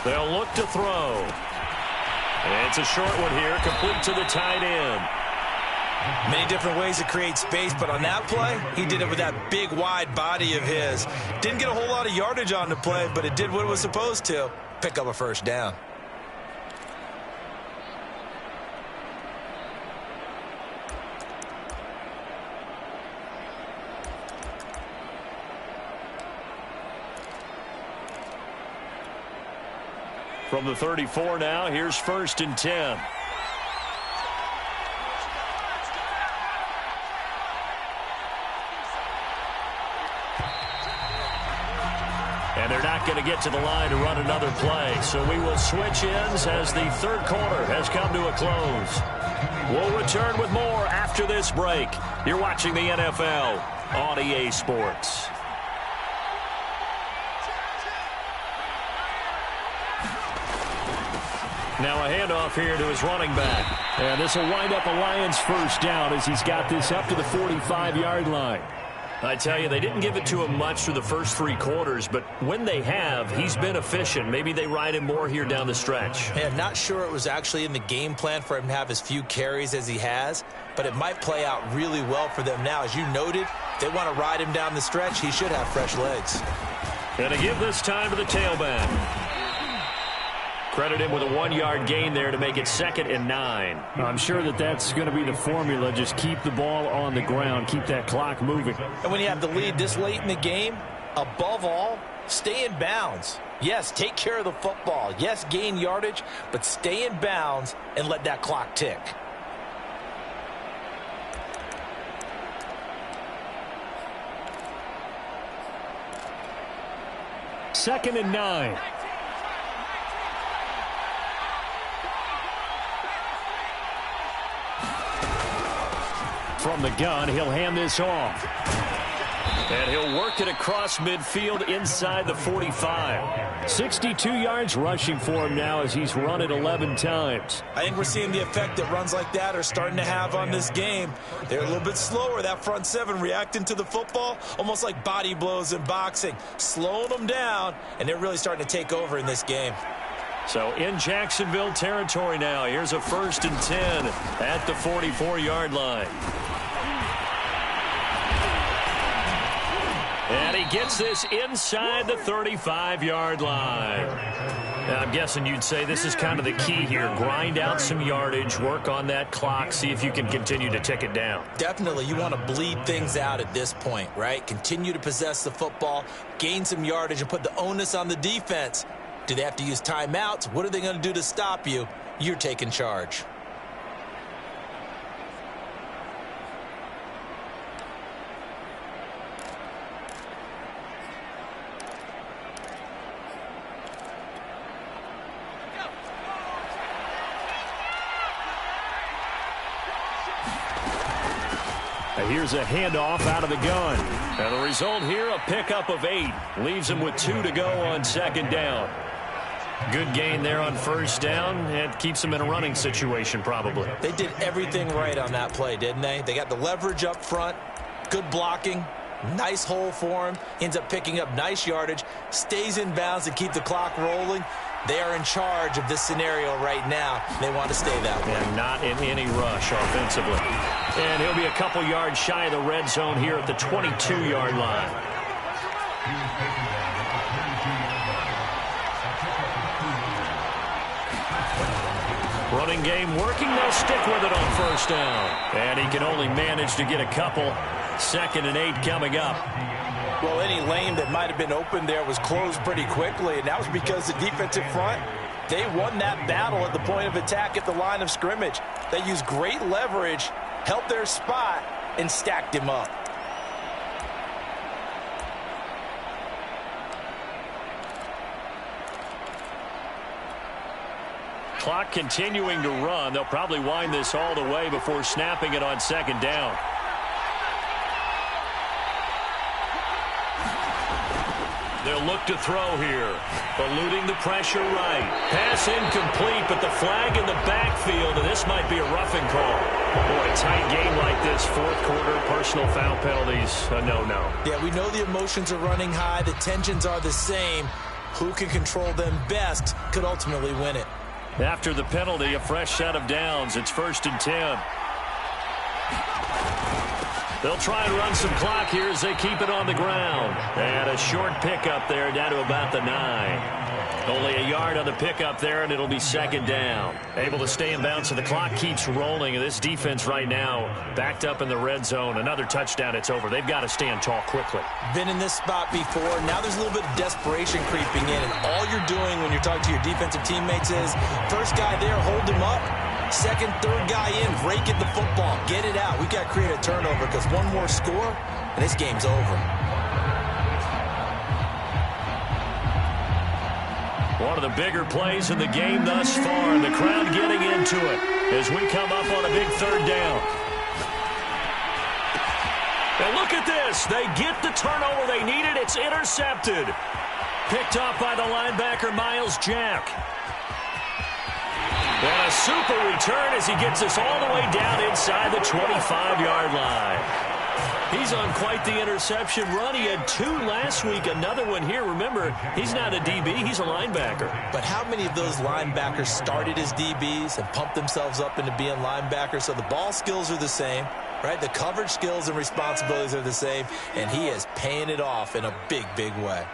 [SPEAKER 1] They'll look to throw. And it's a short one here, complete to the tight end.
[SPEAKER 2] Many different ways to create space, but on that play, he did it with that big, wide body of his. Didn't get a whole lot of yardage on the play, but it did what it was supposed to. Pick up a 1st down.
[SPEAKER 1] From the 34 now, here's 1st and 10. And they're not going to get to the line to run another play. So we will switch ends as the 3rd quarter has come to a close. We'll return with more after this break. You're watching the NFL on EA Sports. Now a handoff here to his running back. And this will wind up a Lions 1st down as he's got this up to the 45-yard line. I tell you, they didn't give it to him much through the first 3 quarters, but when they have, he's been efficient. Maybe they ride him more here down the stretch.
[SPEAKER 2] Hey, I'm not sure it was actually in the game plan for him to have as few carries as he has, but it might play out really well for them now. As you noted, they want to ride him down the stretch. He should have fresh legs.
[SPEAKER 1] And to give this time to the tailback. Credit him with a 1-yard gain there to make it 2nd and 9.
[SPEAKER 4] I'm sure that that's going to be the formula. Just keep the ball on the ground. Keep that clock moving.
[SPEAKER 2] And when you have the lead this late in the game, above all, stay in bounds. Yes, take care of the football. Yes, gain yardage, but stay in bounds and let that clock tick.
[SPEAKER 4] Second and 9. From the gun, he'll hand this off.
[SPEAKER 1] And he'll work it across midfield inside the 45.
[SPEAKER 4] 62 yards rushing for him now as he's run it 11 times.
[SPEAKER 2] I think we're seeing the effect that runs like that are starting to have on this game. They're a little bit slower, that front 7 reacting to the football, almost like body blows in boxing, slowing them down, and they're really starting to take over in this game.
[SPEAKER 1] So in Jacksonville territory now, here's a 1st and 10 at the 44-yard line. And he gets this inside the 35-yard line. Now, I'm guessing you'd say this is kind of the key here. Grind out some yardage, work on that clock, see if you can continue to tick it down.
[SPEAKER 2] Definitely. You want to bleed things out at this point, right? Continue to possess the football, gain some yardage, and put the onus on the defense. Do they have to use timeouts? What are they going to do to stop you? you're taking charge.
[SPEAKER 1] Here's a handoff out of the gun. And the result here, a pickup of 8. Leaves him with 2 to go on second down. Good gain there on first down, and keeps him in a running situation probably.
[SPEAKER 2] They did everything right on that play, didn't they? They got the leverage up front, good blocking, nice hole for him, ends up picking up nice yardage, stays in bounds to keep the clock rolling. They are in charge of this scenario right now. They want to stay that way.
[SPEAKER 1] And not in any rush offensively. And he'll be a couple yards shy of the red zone here at the 22-yard line. Running game working. They'll stick with it on first down. And he can only manage to get a couple. 2nd and 8 coming up.
[SPEAKER 2] Well, any lane that might have been open there was closed pretty quickly, and that was because the defensive front, they won that battle at the point of attack at the line of scrimmage. They used great leverage, held their spot, and stacked him up.
[SPEAKER 1] Clock continuing to run. They'll probably wind this all the way before snapping it on second down. They'll look to throw here. Eluding the pressure right. Pass incomplete, but the flag in the backfield, and this might be a roughing call. Boy, a tight game like this, fourth quarter, personal foul penalties, a no-no.
[SPEAKER 2] Yeah, we know the emotions are running high. The tensions are the same. Who can control them best could ultimately win it.
[SPEAKER 1] After the penalty, a fresh set of downs. It's 1st and 10. They'll try and run some clock here as they keep it on the ground. And a short pickup there down to about the 9. Only a yard on the pickup there, and it'll be second down. Able to stay in bounds, so the clock keeps rolling. And this defense right now backed up in the red zone. Another touchdown, it's over. They've got to stand tall quickly.
[SPEAKER 2] Been in this spot before. Now there's a little bit of desperation creeping in. And all you're doing when you're talking to your defensive teammates is, first guy there, hold him up. Second, third guy in, rake at the football. Get it out. We've got to create a turnover because one more score, and this game's over.
[SPEAKER 1] One of the bigger plays in the game thus far, and the crowd getting into it as we come up on a big third down. And look at this. They get the turnover they needed. It's intercepted. Picked off by the linebacker, Miles Jack. And a super return as he gets us all the way down inside the 25-yard line. He's on quite the interception run. He had 2 last week, another one here. Remember, he's not a DB, he's a linebacker.
[SPEAKER 2] But how many of those linebackers started as DBs and pumped themselves up into being linebackers? So the ball skills are the same, right? The coverage skills and responsibilities are the same, and he is paying it off in a big, big way.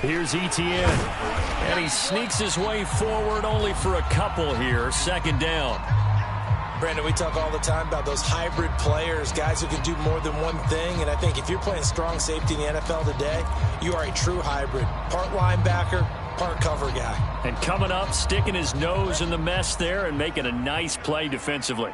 [SPEAKER 1] Here's Etienne, and he sneaks his way forward only for a couple here. Second down.
[SPEAKER 2] Brandon, we talk all the time about those hybrid players, guys who can do more than one thing, and I think if you're playing strong safety in the NFL today, you are a true hybrid. Part linebacker, part cover guy.
[SPEAKER 1] And coming up, sticking his nose in the mess there and making a nice play defensively.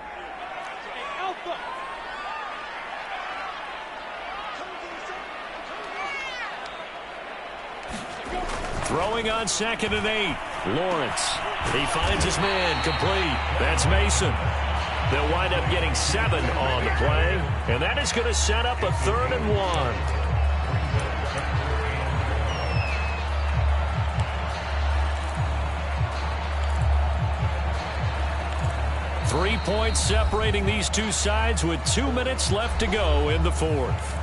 [SPEAKER 1] Throwing on 2nd and 8. Lawrence. He finds his man complete. That's Mason. They'll wind up getting 7 on the play. And that is going to set up a 3rd and 1. 3 points separating these two sides with 2 minutes left to go in the fourth.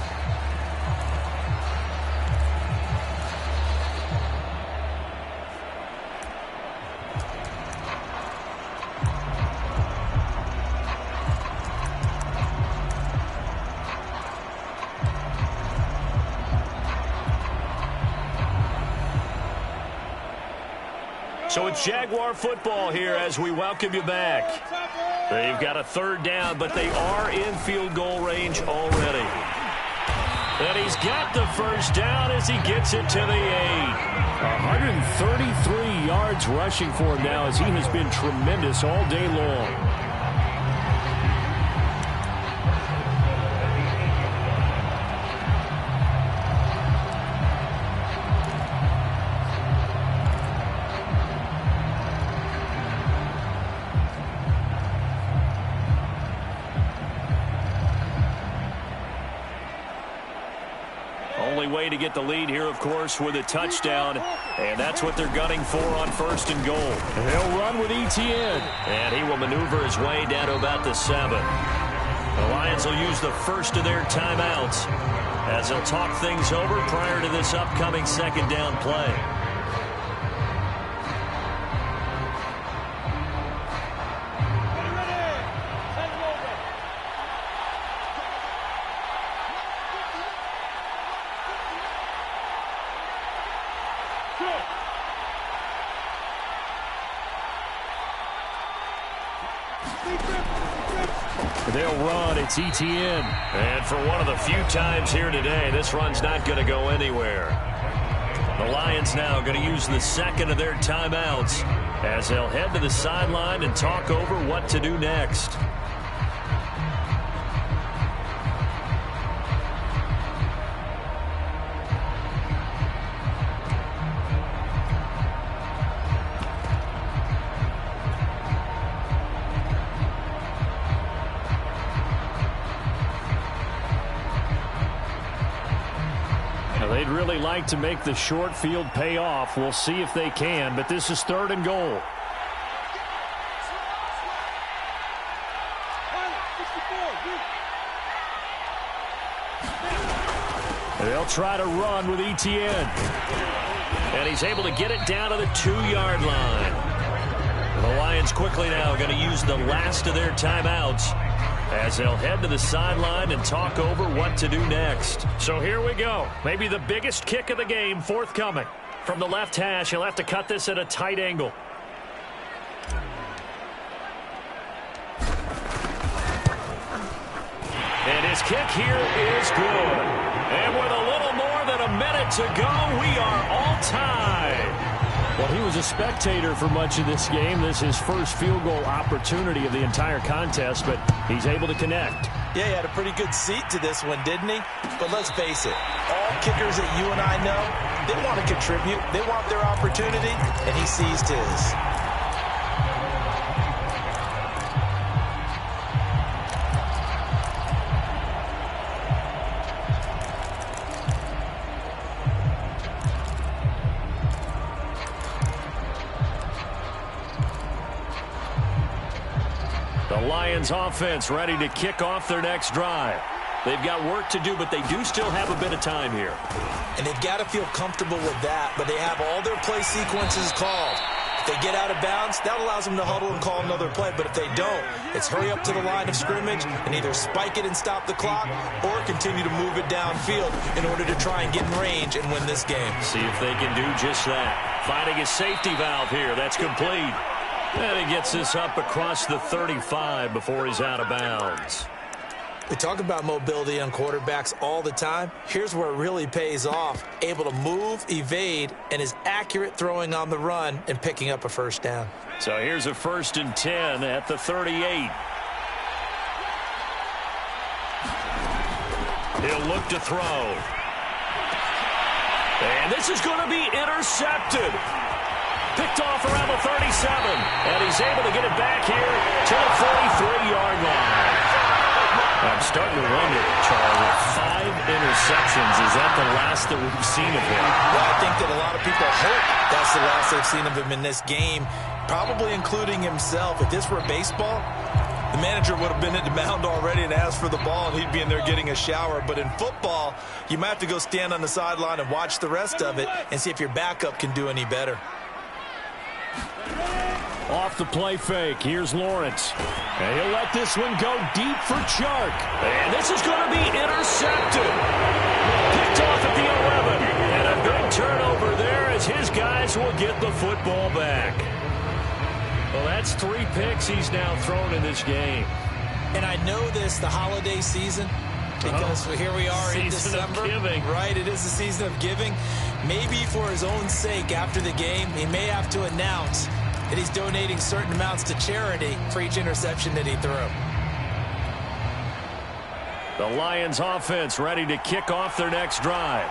[SPEAKER 1] So it's Jaguar football here as we welcome you back. They've got a 3rd down, but they are in field goal range already. And he's got the first down as he gets it to the 8.
[SPEAKER 4] 133 yards rushing for him now as he has been tremendous all day long.
[SPEAKER 1] Only way to get the lead here, of course, with a touchdown. And that's what they're gunning for on 1st and goal.
[SPEAKER 4] They'll run with Etienne.
[SPEAKER 1] And he will maneuver his way down to about the 7. The Lions will use the first of their timeouts as they'll talk things over prior to this upcoming 2nd down play.
[SPEAKER 4] They'll run. It's Etienne.
[SPEAKER 1] And for one of the few times here today, this run's not going to go anywhere. The Lions now going to use the 2nd of their timeouts as they'll head to the sideline and talk over what to do next.
[SPEAKER 4] They'd really like to make the short field pay off. We'll see if they can, but this is 3rd and goal. They'll try to run with Etienne.
[SPEAKER 1] And he's able to get it down to the 2-yard line. The Lions quickly now going to use the last of their timeouts as they'll head to the sideline and talk over what to do next.
[SPEAKER 4] So here we go. Maybe the biggest kick of the game forthcoming. From the left hash, he'll have to cut this at a tight angle.
[SPEAKER 1] And his kick here is good. And with a little more than a minute to go, we are all tied.
[SPEAKER 4] Well, he was a spectator for much of this game. This is his first field goal opportunity of the entire contest, but he's able to connect.
[SPEAKER 2] Yeah, he had a pretty good seat to this one, didn't he? But let's face it, all kickers that you and I know, they want to contribute. They want their opportunity, and he seized his.
[SPEAKER 1] The Lions offense ready to kick off their next drive. They've got work to do, but they do still have a bit of time here.
[SPEAKER 2] And they've got to feel comfortable with that, but they have all their play sequences called. If they get out of bounds, that allows them to huddle and call another play. But if they don't, it's hurry up to the line of scrimmage and either spike it and stop the clock or continue to move it downfield in order to try and get in range and win this game.
[SPEAKER 1] See if they can do just that. Finding a safety valve here. That's complete. And he gets this up across the 35 before he's out of bounds.
[SPEAKER 2] We talk about mobility on quarterbacks all the time. Here's where it really pays off. Able to move, evade, and is accurate throwing on the run and picking up a first down.
[SPEAKER 1] So here's a 1st and 10 at the 38. He'll look to throw. And this is going to be intercepted. Picked off around the 37. And he's able to get it back here to the 43-yard line. I'm starting to wonder, Charles, with 5 interceptions, is that the last that we've seen of him?
[SPEAKER 2] Well, I think that a lot of people hope that's the last they've seen of him in this game, probably including himself. If this were baseball, the manager would have been at the mound already and asked for the ball, and he'd be in there getting a shower. But in football, you might have to go stand on the sideline and watch the rest of it and see if your backup can do any better.
[SPEAKER 4] Off the play fake, here's Lawrence. And he'll let this one go deep for Chark.
[SPEAKER 1] And this is going to be intercepted. Picked off at the 11. And a big turnover there as his guys will get the football back. Well, that's 3 picks he's now thrown in this game.
[SPEAKER 2] And I know this, the holiday season, because here we are in December. Right, it is the season of giving. Maybe for his own sake after the game, he may have to announce that he's donating certain amounts to charity for each interception that he threw.
[SPEAKER 1] The Lions offense ready to kick off their next drive.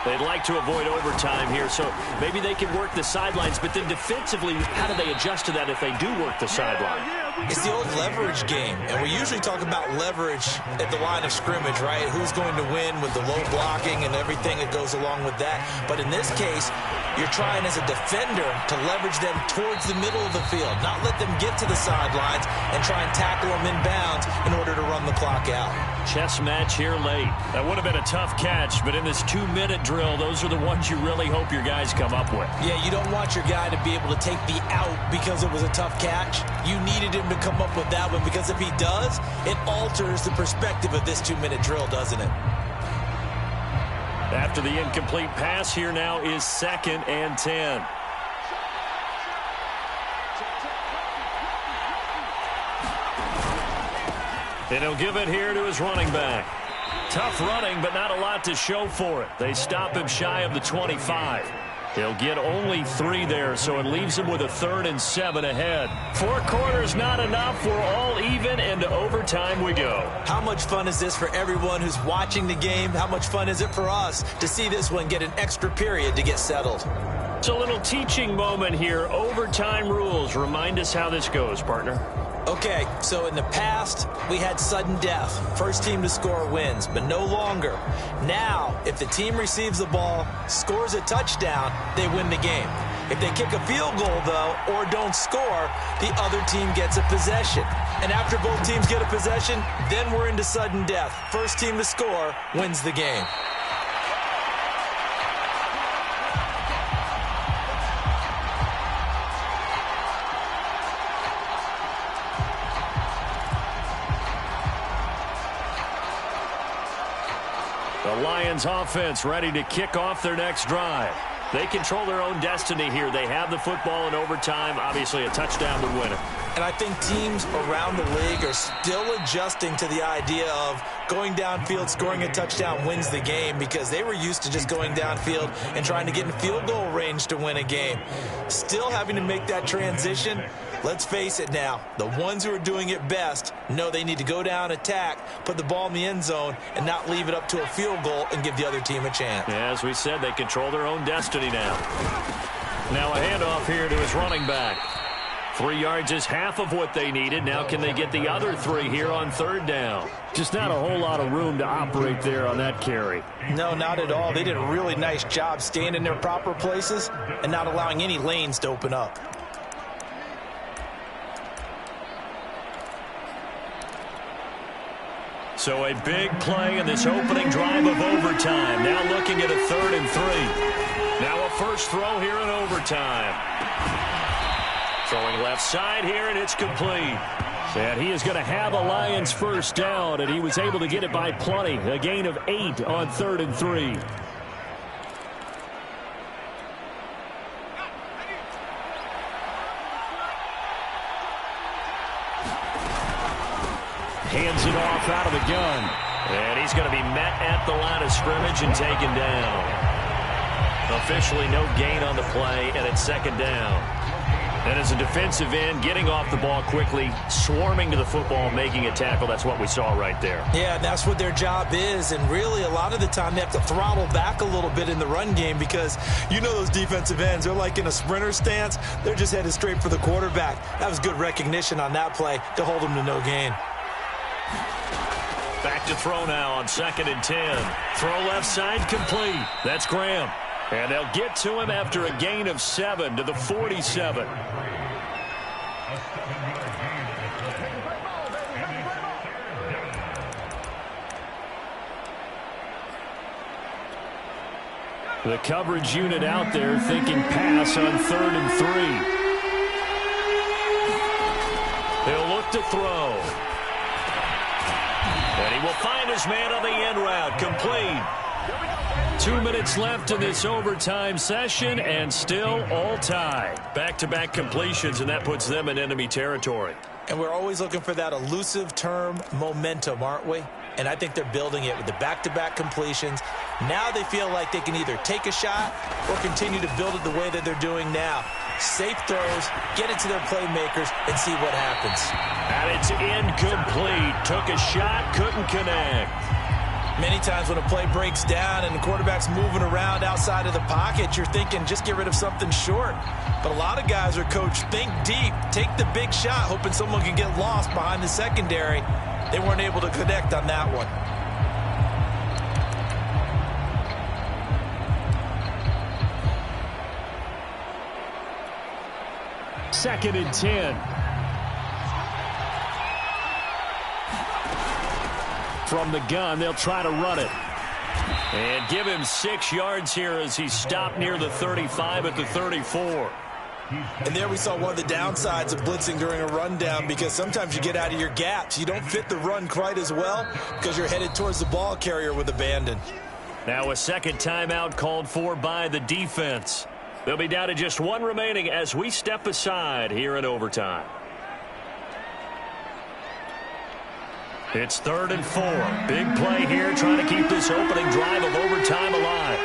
[SPEAKER 1] They'd like to avoid overtime here, so maybe they can work the sidelines, but then defensively, how do they adjust to that if they do work the sideline?
[SPEAKER 2] It's the old leverage game, and we usually talk about leverage at the line of scrimmage, right? Who's going to win with the low blocking and everything that goes along with that. But in this case, you're trying as a defender to leverage them towards the middle of the field, not let them get to the sidelines and try and tackle them in bounds in order to run the clock out.
[SPEAKER 1] Chess match here late. That would have been a tough catch, but in this 2-minute drill, those are the ones you really hope your guys come up with.
[SPEAKER 2] Yeah, you don't want your guy to be able to take the out because it was a tough catch. You needed him to come up with that one, because if he does, it alters the perspective of this 2-minute drill, doesn't it?
[SPEAKER 1] After the incomplete pass, here now is 2nd and 10. And he'll give it here to his running back. Tough running, but not a lot to show for it. They stop him shy of the 25. He'll get only 3 there, so it leaves him with a 3rd and 7 ahead. 4 quarters not enough. We're all even, and to overtime we go.
[SPEAKER 2] How much fun is this for everyone who's watching the game? How much fun is it for us to see this one get an extra period to get settled?
[SPEAKER 1] It's a little teaching moment here. Overtime rules. Remind us how this goes, partner.
[SPEAKER 2] Okay, so in the past, we had sudden death. First team to score wins, but no longer. Now, if the team receives the ball, scores a touchdown, they win the game. If they kick a field goal, though, or don't score, the other team gets a possession. And after both teams get a possession, then we're into sudden death. First team to score wins the game.
[SPEAKER 1] The Lions offense ready to kick off their next drive. They control their own destiny here. They have the football in overtime. Obviously, a touchdown would win it.
[SPEAKER 2] And I think teams around the league are still adjusting to the idea of going downfield, scoring a touchdown wins the game, because they were used to just going downfield and trying to get in field goal range to win a game. Still having to make that transition. Let's face it now, the ones who are doing it best know they need to go down, attack, put the ball in the end zone, and not leave it up to a field goal and give the other team a chance.
[SPEAKER 1] Yeah, as we said, they control their own destiny now. Now a handoff here to his running back. 3 yards is half of what they needed. Now can they get the other 3 here on 3rd down? Just not a whole lot of room to operate there on that carry.
[SPEAKER 2] No, not at all. They did a really nice job staying in their proper places and not allowing any lanes to open up.
[SPEAKER 1] So a big play in this opening drive of overtime. Now looking at a 3rd and 3. Now a first throw here in overtime. Throwing left side here, and it's complete. And he is going to have a Lions first down, and he was able to get it by plenty. A gain of 8 on 3rd and 3. Hands it off out of the gun. And he's going to be met at the line of scrimmage and taken down. Officially no gain on the play, and it's 2nd down. And as a defensive end, getting off the ball quickly, swarming to the football, making a tackle, that's what we saw right there.
[SPEAKER 2] Yeah, that's what their job is, and really a lot of the time they have to throttle back a little bit in the run game, because you know those defensive ends, they're like in a sprinter stance. They're just headed straight for the quarterback. That was good recognition on that play to hold them to no gain.
[SPEAKER 1] Back to throw now on 2nd and 10. Throw left side complete. That's Graham. And they'll get to him after a gain of 7 to the 47. The coverage unit out there thinking pass on 3rd and 3. He'll look to throw. And he will find his man on the end route. Complete. 2 minutes left in this overtime session, and still all tied. Back-to-back completions, and that puts them in enemy territory.
[SPEAKER 2] And we're always looking for that elusive term, momentum, aren't we? and I think they're building it with the back-to-back completions. Now they feel like they can either take a shot or continue to build it the way that they're doing now. Safe throws, get it to their playmakers, and see what happens.
[SPEAKER 1] And it's incomplete. Took a shot, couldn't connect.
[SPEAKER 2] Many times when a play breaks down and the quarterback's moving around outside of the pocket, you're thinking just get rid of something short. But a lot of guys are coached, think deep, take the big shot, hoping someone can get lost behind the secondary. They weren't able to connect on that one.
[SPEAKER 4] Second and 10. From the gun, they'll try to run it.
[SPEAKER 1] And give him 6 yards here as he stopped near the 35 at the 34.
[SPEAKER 2] And there we saw one of the downsides of blitzing during a rundown, because sometimes you get out of your gaps. You don't fit the run quite as well because you're headed towards the ball carrier with abandon.
[SPEAKER 1] Now a second timeout called for by the defense. They'll be down to just 1 remaining as we step aside here in overtime. It's 3rd and 4. Big play here, trying to keep this opening drive of overtime alive.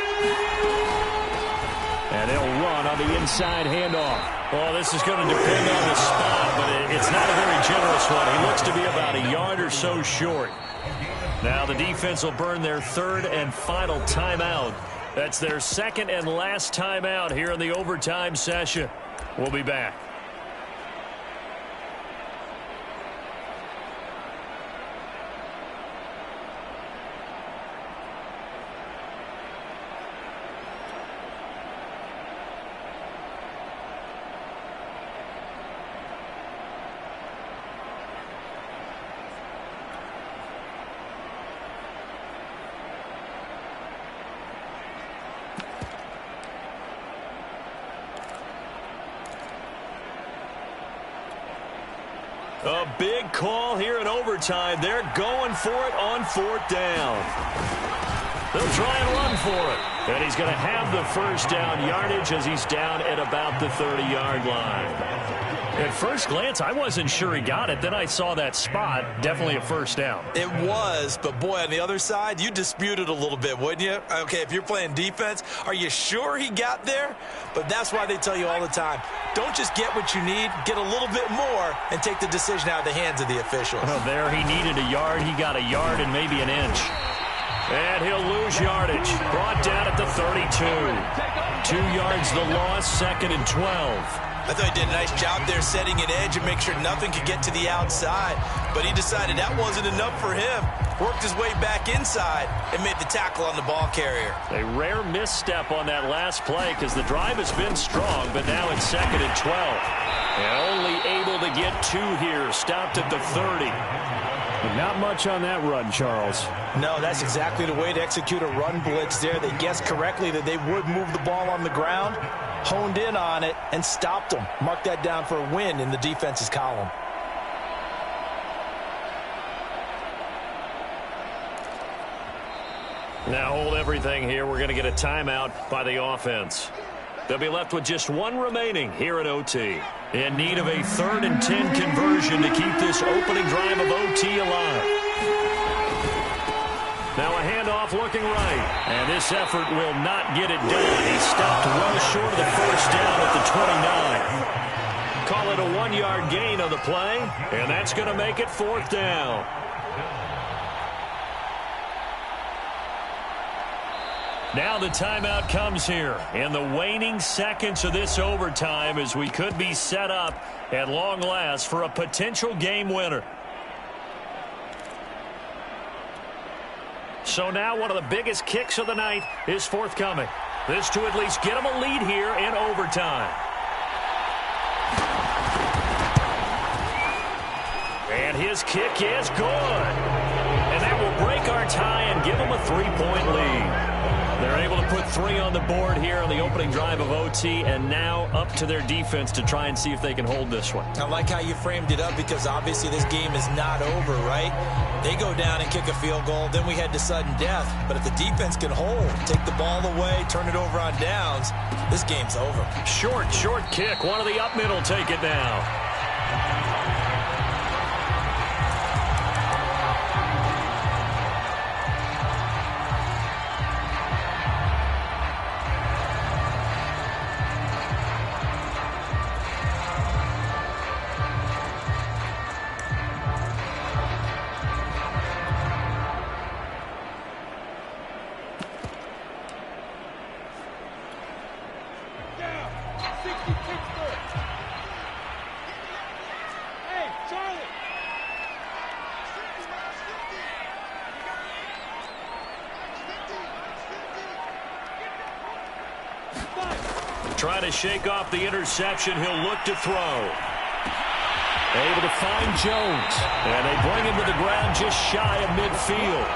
[SPEAKER 4] And they'll run on the inside handoff.
[SPEAKER 1] Well, this is going to depend on the spot, but it's not a very generous one. He looks to be about a yard or so short. Now the defense will burn their 3rd and final timeout. That's their 2nd and last timeout here in the overtime session. We'll be back. A big call here in overtime. They're going for it on 4th down. They'll try and run for it. And he's going to have the first down yardage as he's down at about the 30-yard line. At first glance, I wasn't sure he got it. Then I saw that spot. Definitely a first down.
[SPEAKER 2] It was, but boy, on the other side, you dispute it a little bit, wouldn't you? Okay, if you're playing defense, are you sure he got there? But that's why they tell you all the time, don't just get what you need, get a little bit more, and take the decision out of the hands of the officials.
[SPEAKER 1] Well, there he needed a yard. He got a yard and maybe an inch. And he'll lose yardage. Brought down at the 32. 2 yards the loss, 2nd and 12.
[SPEAKER 2] I thought he did a nice job there setting an edge and make sure nothing could get to the outside. But he decided that wasn't enough for him. Worked his way back inside and made the tackle on the ball carrier.
[SPEAKER 1] A rare misstep on that last play because the drive has been strong, but now it's 2nd and 12. And only able to get 2 here. Stopped at the 30.
[SPEAKER 4] But not much on that run, Charles.
[SPEAKER 2] No, that's exactly the way to execute a run blitz there. They guessed correctly that they would move the ball on the ground, honed in on it, and stopped them. Mark that down for a win in the defense's column.
[SPEAKER 1] Now hold everything here. We're going to get a timeout by the offense. They'll be left with just 1 remaining here at OT. In need of a 3rd and 10 conversion to keep this opening drive of OT alive. Now a handoff looking right. And this effort will not get it done. He stopped well short of the first down at the 29. Call it a 1-yard gain on the play. And that's going to make it 4th down. Now the timeout comes here in the waning seconds of this overtime as we could be set up at long last for a potential game winner. So now one of the biggest kicks of the night is forthcoming. This to at least get them a lead here in overtime. And his kick is good. And that will break our tie and give them a 3-point lead. They're able to put 3 on the board here on the opening drive of OT, and now up to their defense to try and see if they can hold this one.
[SPEAKER 2] I like how you framed it up because obviously this game is not over, right? They go down and kick a field goal, then we head to sudden death. But if the defense can hold, take the ball away, turn it over on downs, this game's over.
[SPEAKER 1] Short kick. One of the up mid will take it now. Trying to shake off the interception. He'll look to throw. Able to find Jones. And they bring him to the ground just shy of midfield.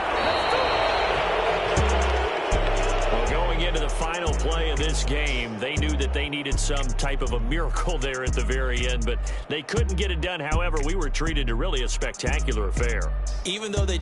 [SPEAKER 1] Well, going into the final play of this game, they knew that they needed some type of a miracle there at the very end, but they couldn't get it done. However, we were treated to really a spectacular affair.
[SPEAKER 2] Even though they